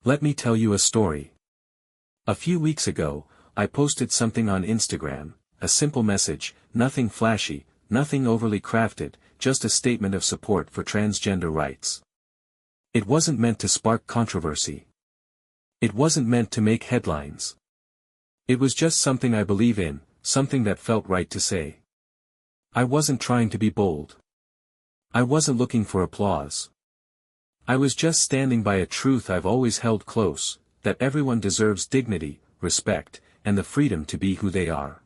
Let me tell you a story. A few weeks ago, I posted something on Instagram, a simple message, nothing flashy, nothing overly crafted, just a statement of support for transgender rights. It wasn't meant to spark controversy. It wasn't meant to make headlines. It was just something I believe in, something that felt right to say. I wasn't trying to be bold. I wasn't looking for applause. I was just standing by a truth I've always held close, that everyone deserves dignity, respect, and the freedom to be who they are.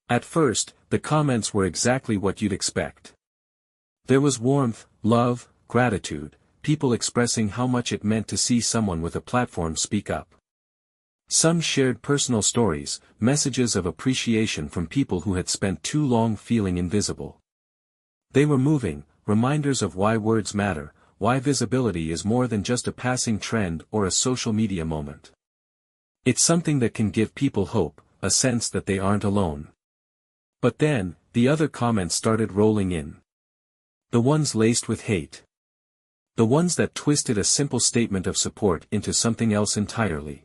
At first, the comments were exactly what you'd expect. There was warmth, love, gratitude, people expressing how much it meant to see someone with a platform speak up. Some shared personal stories, messages of appreciation from people who had spent too long feeling invisible. They were moving, reminders of why words matter, why visibility is more than just a passing trend or a social media moment. It's something that can give people hope, a sense that they aren't alone. But then, the other comments started rolling in. The ones laced with hate. The ones that twisted a simple statement of support into something else entirely.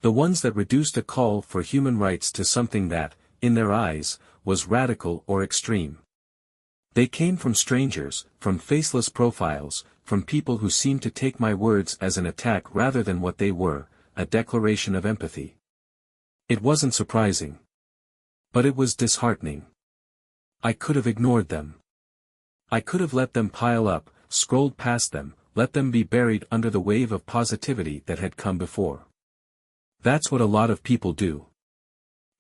The ones that reduced a call for human rights to something that, in their eyes, was radical or extreme. They came from strangers, from faceless profiles, from people who seemed to take my words as an attack rather than what they were, a declaration of empathy. It wasn't surprising. But it was disheartening. I could have ignored them. I could have let them pile up, scrolled past them, let them be buried under the wave of positivity that had come before. That's what a lot of people do.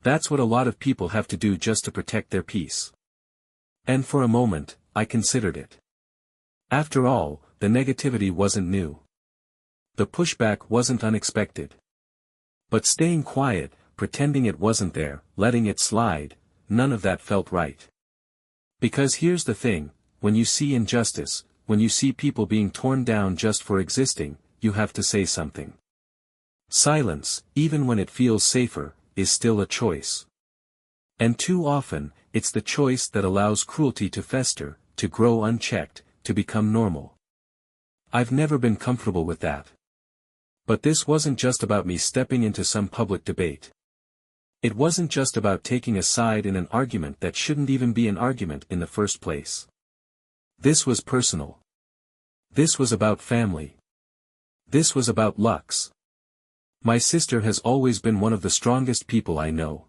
That's what a lot of people have to do just to protect their peace. And for a moment, I considered it. After all, the negativity wasn't new. The pushback wasn't unexpected. But staying quiet, pretending it wasn't there, letting it slide, none of that felt right. Because here's the thing, when you see injustice, when you see people being torn down just for existing, you have to say something. Silence, even when it feels safer, is still a choice. And too often, it's the choice that allows cruelty to fester, to grow unchecked, to become normal. I've never been comfortable with that. But this wasn't just about me stepping into some public debate. It wasn't just about taking a side in an argument that shouldn't even be an argument in the first place. This was personal. This was about family. This was about Lux. My sister has always been one of the strongest people I know.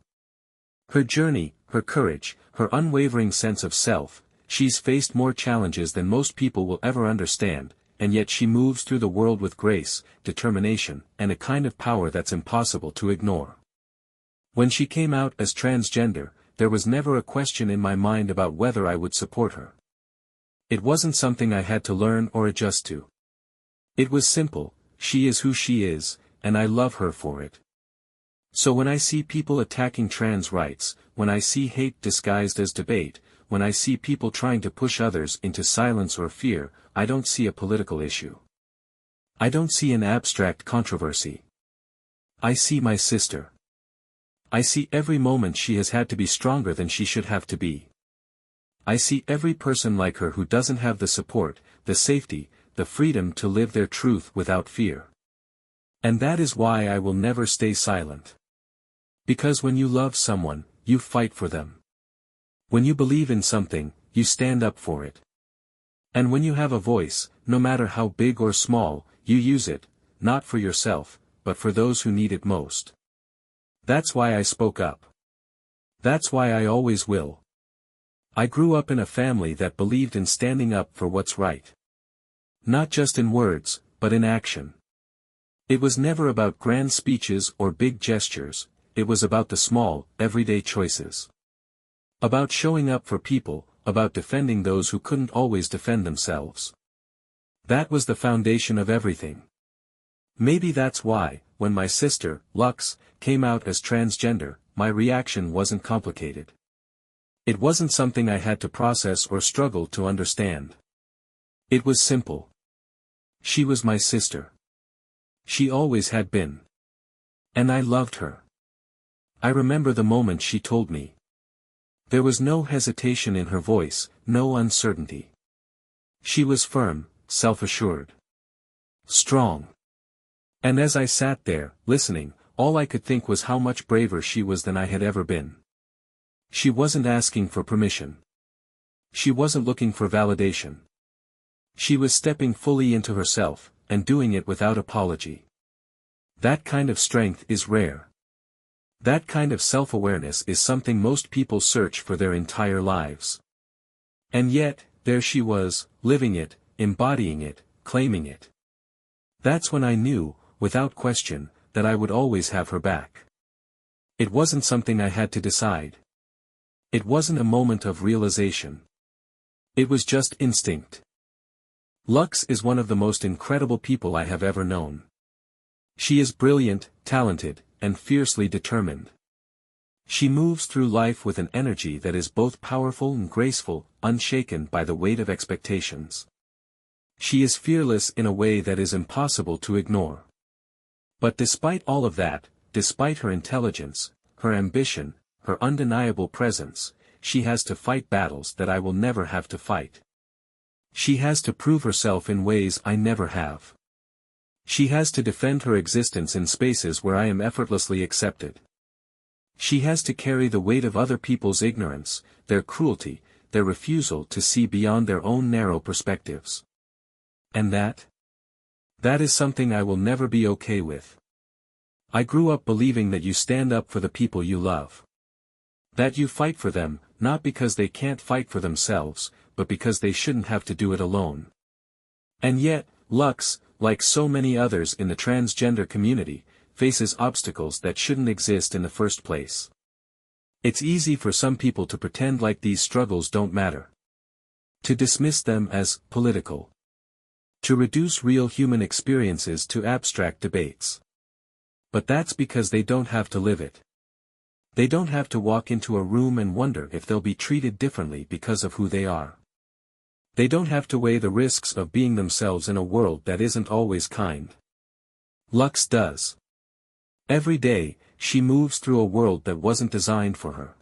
Her journey, her courage, her unwavering sense of self, she's faced more challenges than most people will ever understand, and yet she moves through the world with grace, determination, and a kind of power that's impossible to ignore. When she came out as transgender, there was never a question in my mind about whether I would support her. It wasn't something I had to learn or adjust to. It was simple, she is who she is, and I love her for it. So when I see people attacking trans rights, when I see hate disguised as debate, when I see people trying to push others into silence or fear, I don't see a political issue. I don't see an abstract controversy. I see my sister. I see every moment she has had to be stronger than she should have to be. I see every person like her who doesn't have the support, the safety, the freedom to live their truth without fear. And that is why I will never stay silent. Because when you love someone, you fight for them. When you believe in something, you stand up for it. And when you have a voice, no matter how big or small, you use it, not for yourself, but for those who need it most. That's why I spoke up. That's why I always will. I grew up in a family that believed in standing up for what's right. Not just in words, but in action. It was never about grand speeches or big gestures, it was about the small, everyday choices. About showing up for people, about defending those who couldn't always defend themselves. That was the foundation of everything. Maybe that's why, when my sister, Lux, came out as transgender, my reaction wasn't complicated. It wasn't something I had to process or struggle to understand. It was simple. She was my sister. She always had been. And I loved her. I remember the moment she told me. There was no hesitation in her voice, no uncertainty. She was firm, self-assured. Strong. And as I sat there, listening, all I could think was how much braver she was than I had ever been. She wasn't asking for permission. She wasn't looking for validation. She was stepping fully into herself, and doing it without apology. That kind of strength is rare. That kind of self-awareness is something most people search for their entire lives. And yet, there she was, living it, embodying it, claiming it. That's when I knew, without question, that I would always have her back. It wasn't something I had to decide. It wasn't a moment of realization. It was just instinct. Lux is one of the most incredible people I have ever known. She is brilliant, talented, and fiercely determined. She moves through life with an energy that is both powerful and graceful, unshaken by the weight of expectations. She is fearless in a way that is impossible to ignore. But despite all of that, despite her intelligence, her ambition, her undeniable presence, she has to fight battles that I will never have to fight. She has to prove herself in ways I never have. She has to defend her existence in spaces where I am effortlessly accepted. She has to carry the weight of other people's ignorance, their cruelty, their refusal to see beyond their own narrow perspectives. And that is something I will never be okay with. I grew up believing that you stand up for the people you love. That you fight for them, not because they can't fight for themselves, but because they shouldn't have to do it alone. And yet, Lux, like so many others in the transgender community, faces obstacles that shouldn't exist in the first place. It's easy for some people to pretend like these struggles don't matter. To dismiss them as political. To reduce real human experiences to abstract debates. But that's because they don't have to live it. They don't have to walk into a room and wonder if they'll be treated differently because of who they are. They don't have to weigh the risks of being themselves in a world that isn't always kind. Lux does. Every day, she moves through a world that wasn't designed for her.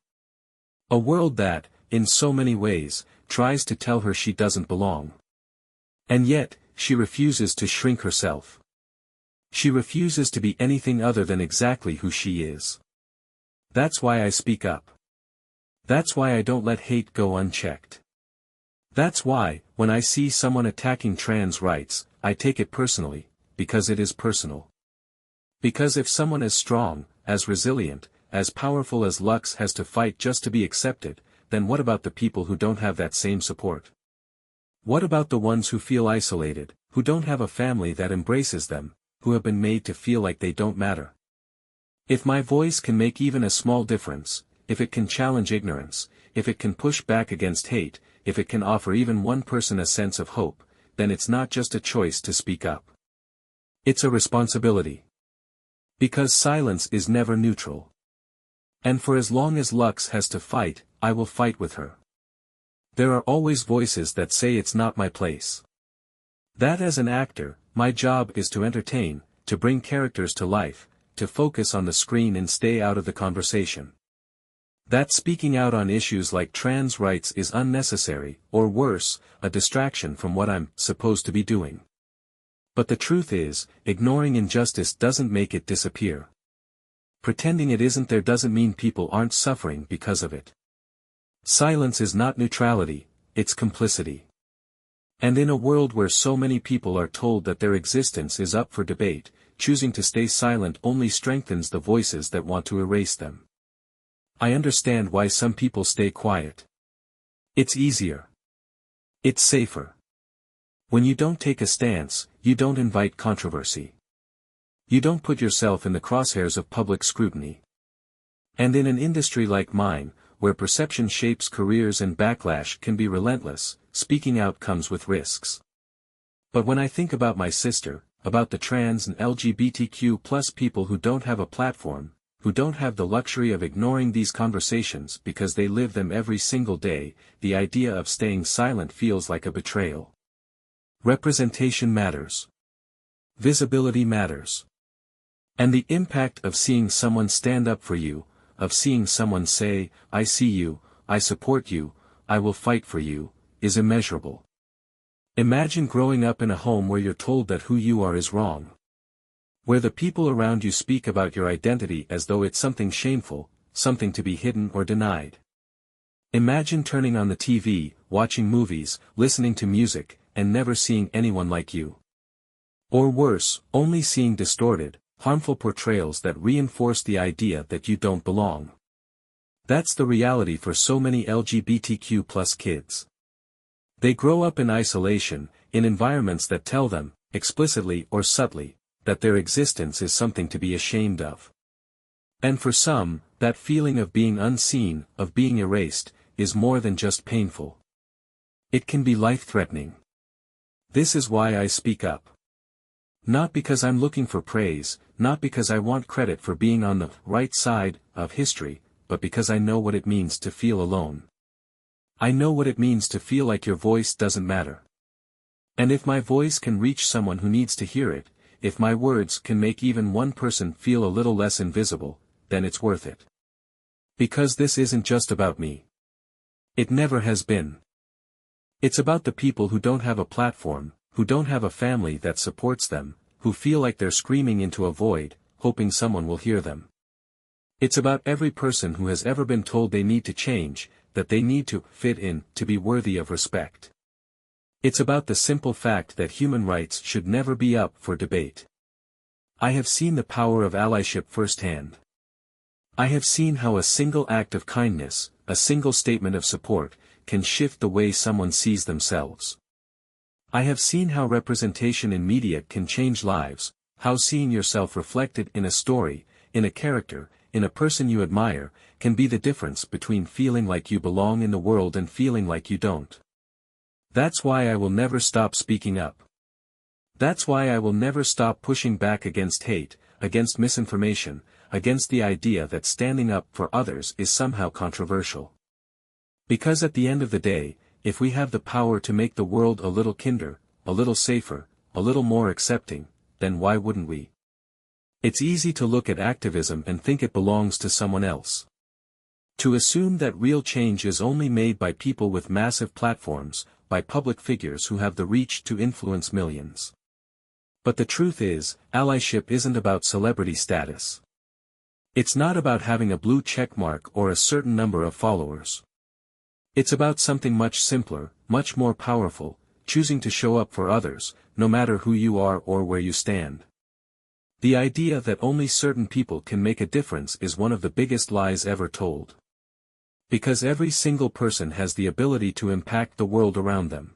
A world that, in so many ways, tries to tell her she doesn't belong. And yet, she refuses to shrink herself. She refuses to be anything other than exactly who she is. That's why I speak up. That's why I don't let hate go unchecked. That's why, when I see someone attacking trans rights, I take it personally, because it is personal. Because if someone as strong, as resilient, as powerful as Lux has to fight just to be accepted, then what about the people who don't have that same support? What about the ones who feel isolated, who don't have a family that embraces them, who have been made to feel like they don't matter? If my voice can make even a small difference, if it can challenge ignorance, if it can push back against hate, if it can offer even one person a sense of hope, then it's not just a choice to speak up. It's a responsibility. Because silence is never neutral. And for as long as Lux has to fight, I will fight with her. There are always voices that say it's not my place. That as an actor, my job is to entertain, to bring characters to life, to focus on the screen and stay out of the conversation. That speaking out on issues like trans rights is unnecessary, or worse, a distraction from what I'm supposed to be doing. But the truth is, ignoring injustice doesn't make it disappear. Pretending it isn't there doesn't mean people aren't suffering because of it. Silence is not neutrality, it's complicity. And in a world where so many people are told that their existence is up for debate, choosing to stay silent only strengthens the voices that want to erase them. I understand why some people stay quiet. It's easier. It's safer. When you don't take a stance, you don't invite controversy. You don't put yourself in the crosshairs of public scrutiny. And in an industry like mine, where perception shapes careers and backlash can be relentless, speaking out comes with risks. But when I think about my sister, about the trans and LGBTQ+ people who don't have a platform, who don't have the luxury of ignoring these conversations because they live them every single day, the idea of staying silent feels like a betrayal. Representation matters. Visibility matters. And the impact of seeing someone stand up for you, of seeing someone say, I see you, I support you, I will fight for you, is immeasurable. Imagine growing up in a home where you're told that who you are is wrong. Where the people around you speak about your identity as though it's something shameful, something to be hidden or denied. Imagine turning on the TV, watching movies, listening to music, and never seeing anyone like you. Or worse, only seeing distorted, harmful portrayals that reinforce the idea that you don't belong. That's the reality for so many LGBTQ+ kids. They grow up in isolation, in environments that tell them, explicitly or subtly, that their existence is something to be ashamed of. And for some, that feeling of being unseen, of being erased, is more than just painful. It can be life-threatening. This is why I speak up. Not because I'm looking for praise, not because I want credit for being on the right side of history, but because I know what it means to feel alone. I know what it means to feel like your voice doesn't matter. And if my voice can reach someone who needs to hear it, if my words can make even one person feel a little less invisible, then it's worth it. Because this isn't just about me. It never has been. It's about the people who don't have a platform, who don't have a family that supports them, who feel like they're screaming into a void, hoping someone will hear them. It's about every person who has ever been told they need to change, that they need to fit in, to be worthy of respect. It's about the simple fact that human rights should never be up for debate. I have seen the power of allyship firsthand. I have seen how a single act of kindness, a single statement of support, can shift the way someone sees themselves. I have seen how representation in media can change lives, how seeing yourself reflected in a story, in a character, in a person you admire, can be the difference between feeling like you belong in the world and feeling like you don't. That's why I will never stop speaking up. That's why I will never stop pushing back against hate, against misinformation, against the idea that standing up for others is somehow controversial. Because at the end of the day, if we have the power to make the world a little kinder, a little safer, a little more accepting, then why wouldn't we? It's easy to look at activism and think it belongs to someone else. To assume that real change is only made by people with massive platforms, by public figures who have the reach to influence millions. But the truth is, allyship isn't about celebrity status. It's not about having a blue checkmark or a certain number of followers. It's about something much simpler, much more powerful, choosing to show up for others, no matter who you are or where you stand. The idea that only certain people can make a difference is one of the biggest lies ever told. Because every single person has the ability to impact the world around them.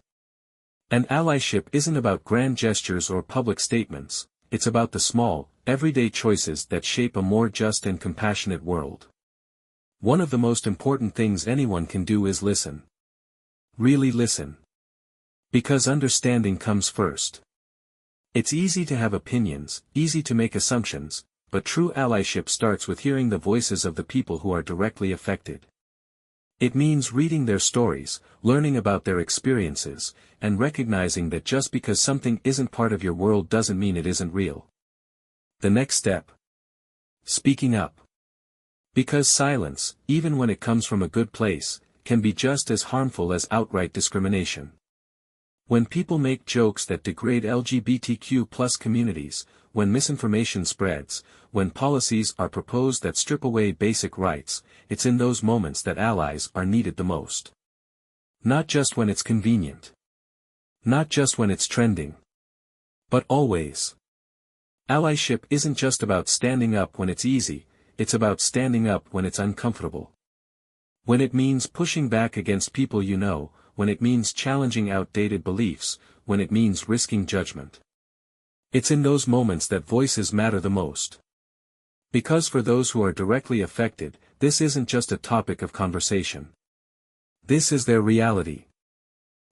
And allyship isn't about grand gestures or public statements, it's about the small, everyday choices that shape a more just and compassionate world. One of the most important things anyone can do is listen. Really listen. Because understanding comes first. It's easy to have opinions, easy to make assumptions, but true allyship starts with hearing the voices of the people who are directly affected. It means reading their stories, learning about their experiences, and recognizing that just because something isn't part of your world doesn't mean it isn't real. The next step. Speaking up. Because silence, even when it comes from a good place, can be just as harmful as outright discrimination. When people make jokes that degrade LGBTQ+ communities, when misinformation spreads, when policies are proposed that strip away basic rights, it's in those moments that allies are needed the most. Not just when it's convenient. Not just when it's trending. But always. Allyship isn't just about standing up when it's easy, it's about standing up when it's uncomfortable. When it means pushing back against people you know, when it means challenging outdated beliefs, when it means risking judgment. It's in those moments that voices matter the most. Because for those who are directly affected, this isn't just a topic of conversation. This is their reality.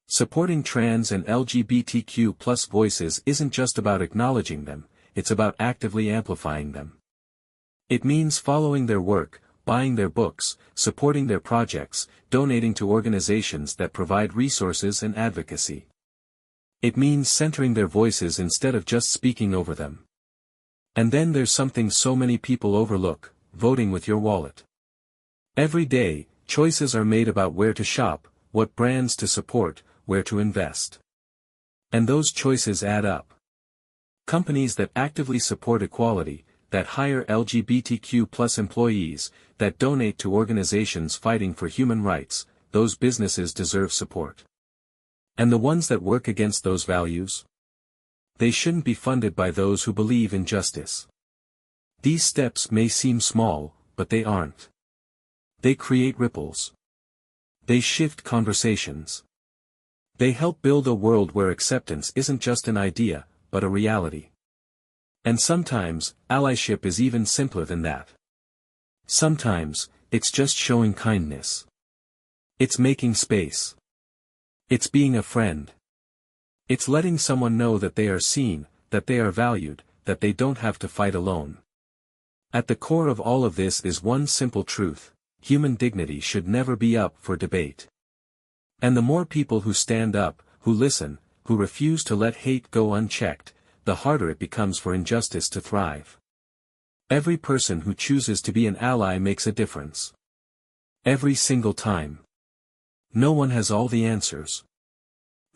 Supporting trans and LGBTQ+ voices isn't just about acknowledging them, it's about actively amplifying them. It means following their work, buying their books, supporting their projects, donating to organizations that provide resources and advocacy. It means centering their voices instead of just speaking over them. And then there's something so many people overlook, voting with your wallet. Every day, choices are made about where to shop, what brands to support, where to invest. And those choices add up. Companies that actively support equality, that hire LGBTQ+ employees, that donate to organizations fighting for human rights, those businesses deserve support. And the ones that work against those values? They shouldn't be funded by those who believe in justice. These steps may seem small, but they aren't. They create ripples. They shift conversations. They help build a world where acceptance isn't just an idea, but a reality. And sometimes, allyship is even simpler than that. Sometimes, it's just showing kindness. It's making space. It's being a friend. It's letting someone know that they are seen, that they are valued, that they don't have to fight alone. At the core of all of this is one simple truth: human dignity should never be up for debate. And the more people who stand up, who listen, who refuse to let hate go unchecked, the harder it becomes for injustice to thrive. Every person who chooses to be an ally makes a difference. Every single time. No one has all the answers.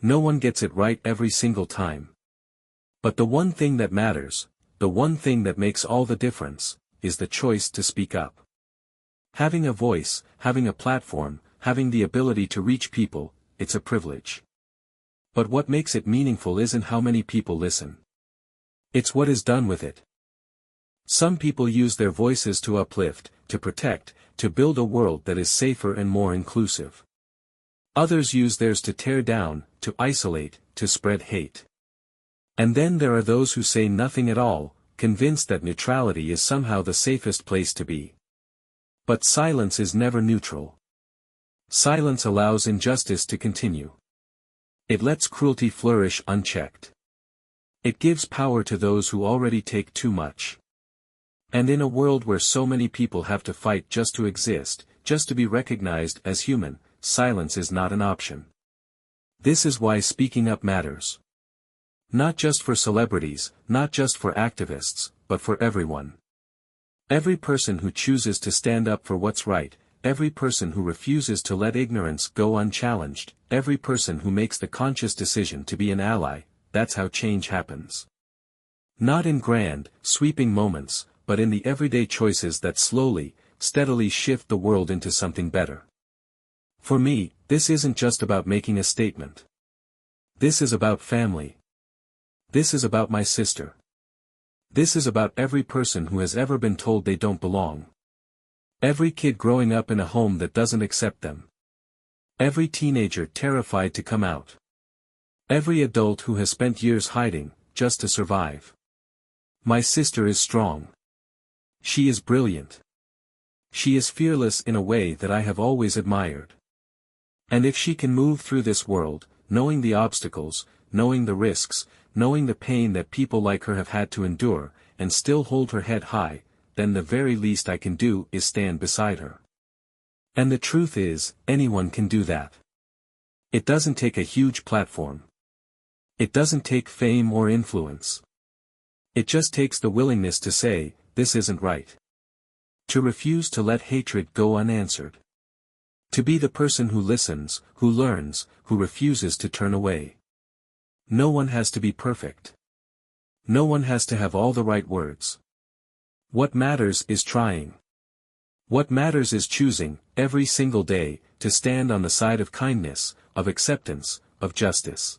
No one gets it right every single time. But the one thing that matters, the one thing that makes all the difference, is the choice to speak up. Having a voice, having a platform, having the ability to reach people, it's a privilege. But what makes it meaningful isn't how many people listen. It's what is done with it. Some people use their voices to uplift, to protect, to build a world that is safer and more inclusive. Others use theirs to tear down, to isolate, to spread hate. And then there are those who say nothing at all, convinced that neutrality is somehow the safest place to be. But silence is never neutral. Silence allows injustice to continue. It lets cruelty flourish unchecked. It gives power to those who already take too much. And in a world where so many people have to fight just to exist, just to be recognized as human, silence is not an option. This is why speaking up matters. Not just for celebrities, not just for activists, but for everyone. Every person who chooses to stand up for what's right, every person who refuses to let ignorance go unchallenged, every person who makes the conscious decision to be an ally, that's how change happens. Not in grand, sweeping moments, but in the everyday choices that slowly, steadily shift the world into something better. For me, this isn't just about making a statement. This is about family. This is about my sister. This is about every person who has ever been told they don't belong. Every kid growing up in a home that doesn't accept them. Every teenager terrified to come out. Every adult who has spent years hiding, just to survive. My sister is strong. She is brilliant. She is fearless in a way that I have always admired. And if she can move through this world, knowing the obstacles, knowing the risks, knowing the pain that people like her have had to endure, and still hold her head high, then the very least I can do is stand beside her. And the truth is, anyone can do that. It doesn't take a huge platform. It doesn't take fame or influence. It just takes the willingness to say, this isn't right. To refuse to let hatred go unanswered. To be the person who listens, who learns, who refuses to turn away. No one has to be perfect. No one has to have all the right words. What matters is trying. What matters is choosing, every single day, to stand on the side of kindness, of acceptance, of justice.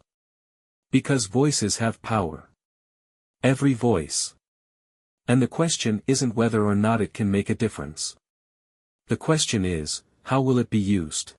Because voices have power. Every voice. And the question isn't whether or not it can make a difference. The question is, how will it be used?